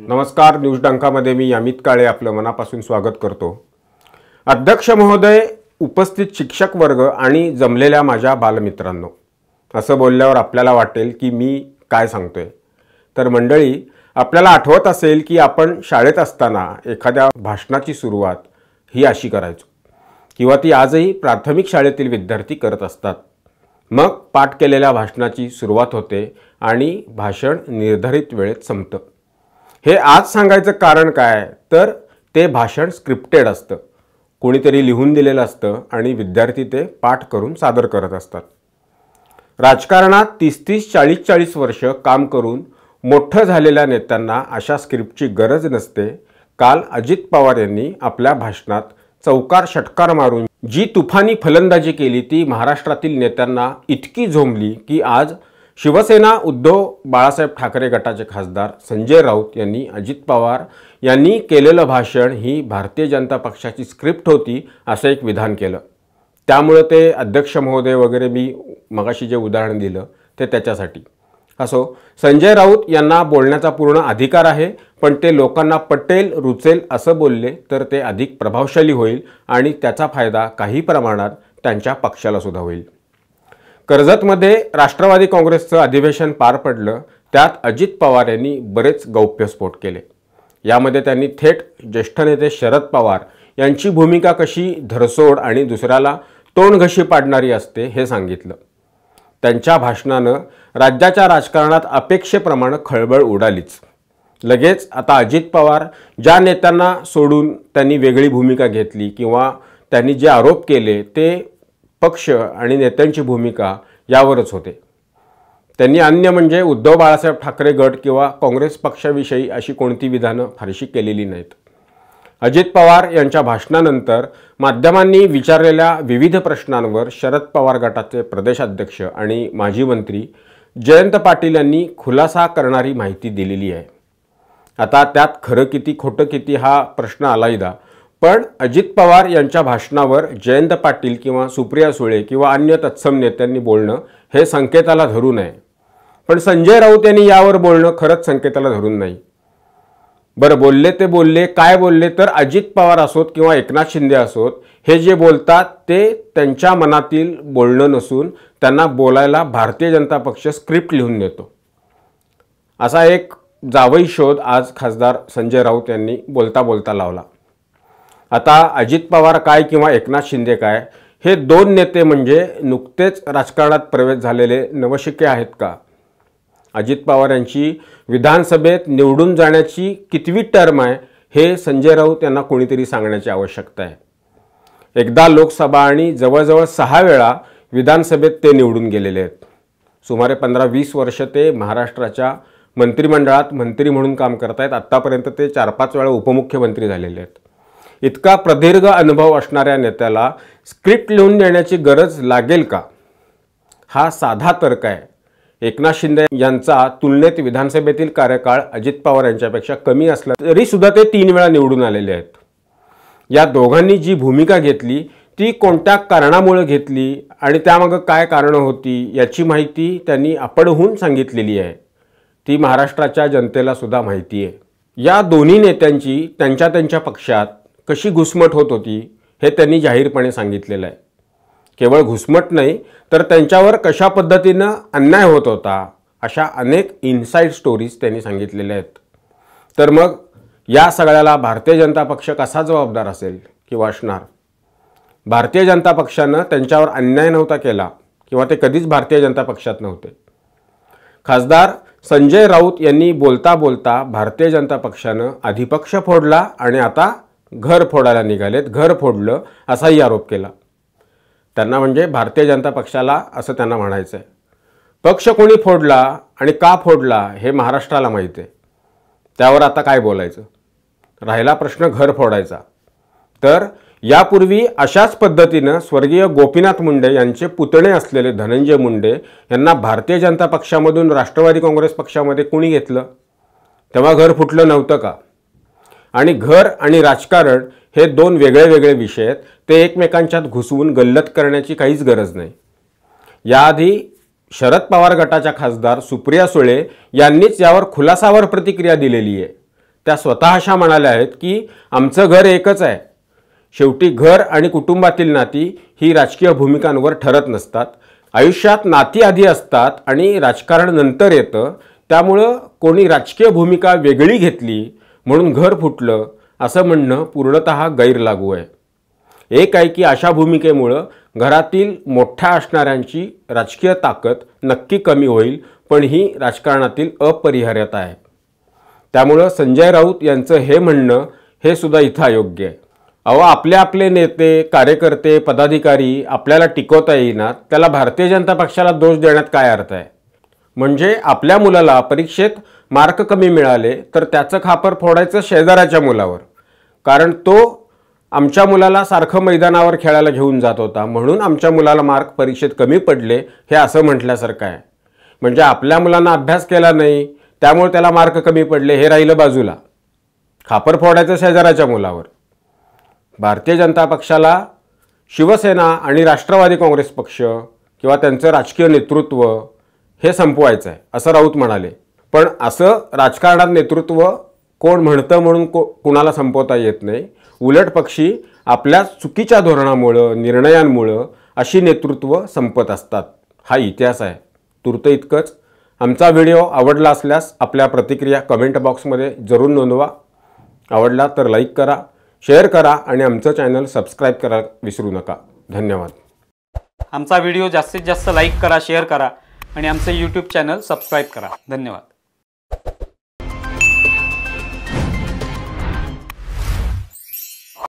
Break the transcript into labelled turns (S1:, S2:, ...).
S1: नमस्कार, न्यूज डंकामध्ये मी अमित काळे आपलं मनापासून स्वागत करतो। अध्यक्ष महोदय, उपस्थित शिक्षक वर्ग आणि जमलेल्या माझ्या बालमित्रांनो, असं बोलल्यावर आपल्याला वाटेल की मी काय सांगतोय। तर मंडळी, आपल्याला आठवत असेल की आपण शाळेत असताना एखाद्या भाषणाची सुरुवात ही अशी करायचो किंवा ती आजही प्राथमिक शाळेतील विद्यार्थी करत असतात। मग पाठ केलेल्या भाषणाची सुरुवात होते आणि भाषण निर्धारित वेळेत संपतं। हे आज सांगायचं कारण काय, तर ते भाषण स्क्रिप्टेड असतं, कोणीतरी लिहून दिलेलं असतं आणि विद्यार्थी ते पाठ करून सादर करत असतात। राजकारणात 30-30, 40-40 वर्ष काम करून मोठं झालेल्या नेत्यांना अशा स्क्रिप्टची गरज नसते। काल अजित पवार यांनी आपल्या भाषणात चौकार षटकार मारून जी तुफानी फलंदाजी केली ती महाराष्ट्रातील नेत्यांना इतकी झोंबली की आज शिवसेना उद्धव बाळासाहेब ठाकरे गटाचे खासदार संजय राऊत यांनी अजित पवार यांनी केलेलं भाषण ही भारतीय जनता पक्षाची स्क्रिप्ट होती असं एक विधान केलं। त्यामुळे ते अध्यक्ष महोदय वगैरे मी मगाशी जे उदाहरण दिलं ते त्याच्यासाठी। असो, संजय राऊत यांना बोलण्याचा पूर्ण अधिकार आहे, पण ते लोकांना पटेल रुचेल असं बोलले तर ते अधिक प्रभावशाली होईल आणि त्याचा फायदा काही प्रमाणात त्यांच्या पक्षाला सुद्धा होईल। कर्जतमध्ये राष्ट्रवादी काँग्रेसचं अधिवेशन पार पडलं, त्यात अजित पवार यांनी बरेच गौप्यस्फोट केले। यामध्ये त्यांनी थेट ज्येष्ठ नेते शरद पवार यांची भूमिका कशी धरसोड आणि दुसऱ्याला तोंडघशी पाडणारी असते हे सांगितलं। त्यांच्या भाषणानं राज्याच्या राजकारणात अपेक्षेप्रमाणे खळबळ उडालीच। लगेच आता अजित पवार ज्या नेत्यांना सोडून त्यांनी वेगळी भूमिका घेतली किंवा त्यांनी जे आरोप केले ते पक्ष आणि नेत्यांची भूमिका यावरच होते। त्यांनी अन्य म्हणजे उद्धव बाळासाहेब ठाकरे गट किंवा काँग्रेस पक्षाविषयी अशी कोणती विधानं फारशी केलेली नाहीत। अजित पवार यांच्या भाषणानंतर माध्यमांनी विचारलेल्या विविध प्रश्नांवर शरद पवार गटाचे प्रदेशाध्यक्ष आणि माजी मंत्री जयंत पाटील यांनी खुलासा करणारी माहिती दिलेली आहे। आता त्यात खरं किती खोटं किती हा प्रश्न आलायदा, पण अजित पवार यांच्या भाषणावर जयंत पाटील किंवा सुप्रिया सुळे किंवा अन्य तत्सम नेत्यांनी बोलणं हे संकेताला धरू नये। पण संजय राऊत यांनी यावर बोलणं खरंच संकेताला धरून नाही। बरं, बोलले ते बोलले, काय बोलले तर अजित पवार असोत किंवा एकनाथ शिंदे असोत, हे जे बोलतात ते त्यांच्या मनातील बोलणं नसून त्यांना बोलायला भारतीय जनता पक्ष स्क्रिप्ट लिहून देतो। असा एक जावई शोध आज खासदार संजय राऊत यांनी बोलता बोलता लावला। आता अजित पवार काय किंवा एकनाथ शिंदे काय, हे दोन नेते म्हणजे नुकतेच राजकारणात प्रवेश झालेले नवशिके आहेत का? अजित पवार यांची विधानसभेत निवडून जाण्याची कितवी टर्म आहे हे संजय राऊत यांना कोणीतरी सांगण्याची आवश्यकता आहे। एकदा लोकसभा आणि जवळजवळ 6 वेळा विधानसभेत ते निवडून गेलेले आहेत। सुमारे 15-20 वर्ष ते महाराष्ट्राच्या मंत्रिमंडळात मंत्री म्हणून काम करत आहेत। आत्तापर्यंत ते 4-5 वेळा उपमुख्यमंत्री झालेले आहेत। इतका प्रदीर्घ अनुभव असणाऱ्या नेत्याला स्क्रिप्ट लिहून देण्याची गरज लागेल का? हा साधा तर्क आहे। एकनाथ शिंदे यांचा तुलनेत विधानसभेतील कार्यकाळ अजित पवार यांच्यापेक्षा कमी असला तरी सुद्धा ते 3 वेळा निवडून आलेले आहेत। या दोघांनी जी भूमिका घेतली ती कोणत्या कारणामुळे घेतली आणि त्यामागे काय कारणं होती याची माहिती त्यांनी आपणहून सांगितलेली आहे। ती महाराष्ट्राच्या जनतेला सुद्धा माहिती आहे। या दोन्ही नेत्यांची त्यांच्या त्यांच्या पक्षात कशी घुसमट होत होती हे त्यांनी जाहीरपणे सांगितलेलं आहे। केवळ घुसमट नाही तर त्यांच्यावर कशा पद्धतीनं अन्याय होत होता अशा अनेक इनसाइड स्टोरीज त्यांनी सांगितलेल्या आहेत। तर मग या सगळ्याला भारतीय जनता पक्ष कसा जबाबदार असेल किंवा असणार? भारतीय जनता पक्षानं त्यांच्यावर अन्याय नव्हता केला किंवा ते कधीच भारतीय जनता पक्षात नव्हते। खासदार संजय राऊत यांनी बोलता बोलता भारतीय जनता पक्षानं आधी पक्ष फोडला आणि आता घर फोडायला निघालेत, घर फोडलं असाही आरोप केला। त्यांना म्हणजे भारतीय जनता पक्षाला असं त्यांना म्हणायचं आहे। पक्ष कोणी फोडला आणि का फोडला हे महाराष्ट्राला माहिती आहे, त्यावर आता काय बोलायचं? राहिला प्रश्न घर फोडायचा, तर यापूर्वी अशाच पद्धतीनं स्वर्गीय गोपीनाथ मुंडे यांचे पुतणे असलेले धनंजय मुंडे यांना भारतीय जनता पक्षामधून राष्ट्रवादी काँग्रेस पक्षामध्ये कोणी घेतलं? तेव्हा घर फुटलं नव्हतं का? आणि घर आणि राजकारण हे दोन वेगळे वेगळे विषय आहेत, ते एकमेकांच्यात घुसवून गल्लत करण्याची काहीच गरज नाही। याआधी शरद पवार गटाच्या खासदार सुप्रिया सुळे यांनीच यावर खुलासावर प्रतिक्रिया दिलेली आहे। त्या स्वतःशा म्हणाल्या आहेत की आमचं घर एकच आहे. शेवटी घर आणि कुटुंबातील नाती ही राजकीय भूमिकांवर ठरत नसतात. आयुष्यात नाती आधी असतात आणि राजकारण नंतर येतं. त्यामुळं कोणी राजकीय भूमिका वेगळी घेतली म्हणून घर फुटलं असं म्हणणं पूर्णतः गैरलागू आहे. एक आहे की अशा भूमिकेमुळं घरातील मोठ्या असणाऱ्यांची राजकीय ताकद नक्की कमी होईल, पण ही राजकारणातील अपरिहार्यता आहे. त्यामुळं संजय राऊत यांचं हे म्हणणं हे सुद्धा इथं अयोग्य आहे. आपले नेते, कार्यकर्ते, पदाधिकारी आपल्याला टिकवता येईनात, त्याला भारतीय जनता पक्षाला दोष देण्यात काय अर्थ आहे? म्हणजे आपल्या मुलाला परीक्षेत मार्क कमी मिळाले तर त्याचं खापर फोडायचं शेजाऱ्याच्या मुलावर, कारण तो आमच्या मुलाला सारखं मैदानावर खेळायला घेऊन जात होता म्हणून आमच्या मुलाला मार्क परीक्षेत कमी पडले, हे असं म्हटल्यासारखं आहे. म्हणजे आपल्या मुलांना अभ्यास केला नाही त्यामुळे त्याला मार्क कमी पडले हे राहिलं बाजूला, खापर फोडायचं शेजाऱ्याच्या मुलावर. भारतीय जनता पक्षाला शिवसेना आणि राष्ट्रवादी काँग्रेस पक्ष किंवा त्यांचं राजकीय नेतृत्व हे संपवायचं आहे असं राऊत म्हणाले. पण असं राजकारणात नेतृत्व कोण म्हणतं म्हणून कुणाला संपवता येत नाही. उलट पक्षी आपल्या चुकीच्या धोरणामुळं, निर्णयांमुळं अशी नेतृत्व संपत असतात. हा इतिहास आहे. तूर्त इतकंच. आमचा व्हिडिओ आवडला असल्यास आपल्या प्रतिक्रिया कमेंट बॉक्समध्ये जरूर नोंदवा. आवडला तर लाईक करा, शेअर करा आणि आमचं चॅनल सबस्क्राईब करायला विसरू नका. धन्यवाद.
S2: आमचा व्हिडिओ जास्तीत जास्त लाईक करा, शेअर करा आणि आमचं यूट्यूब चॅनल सबस्क्राईब करा. धन्यवाद.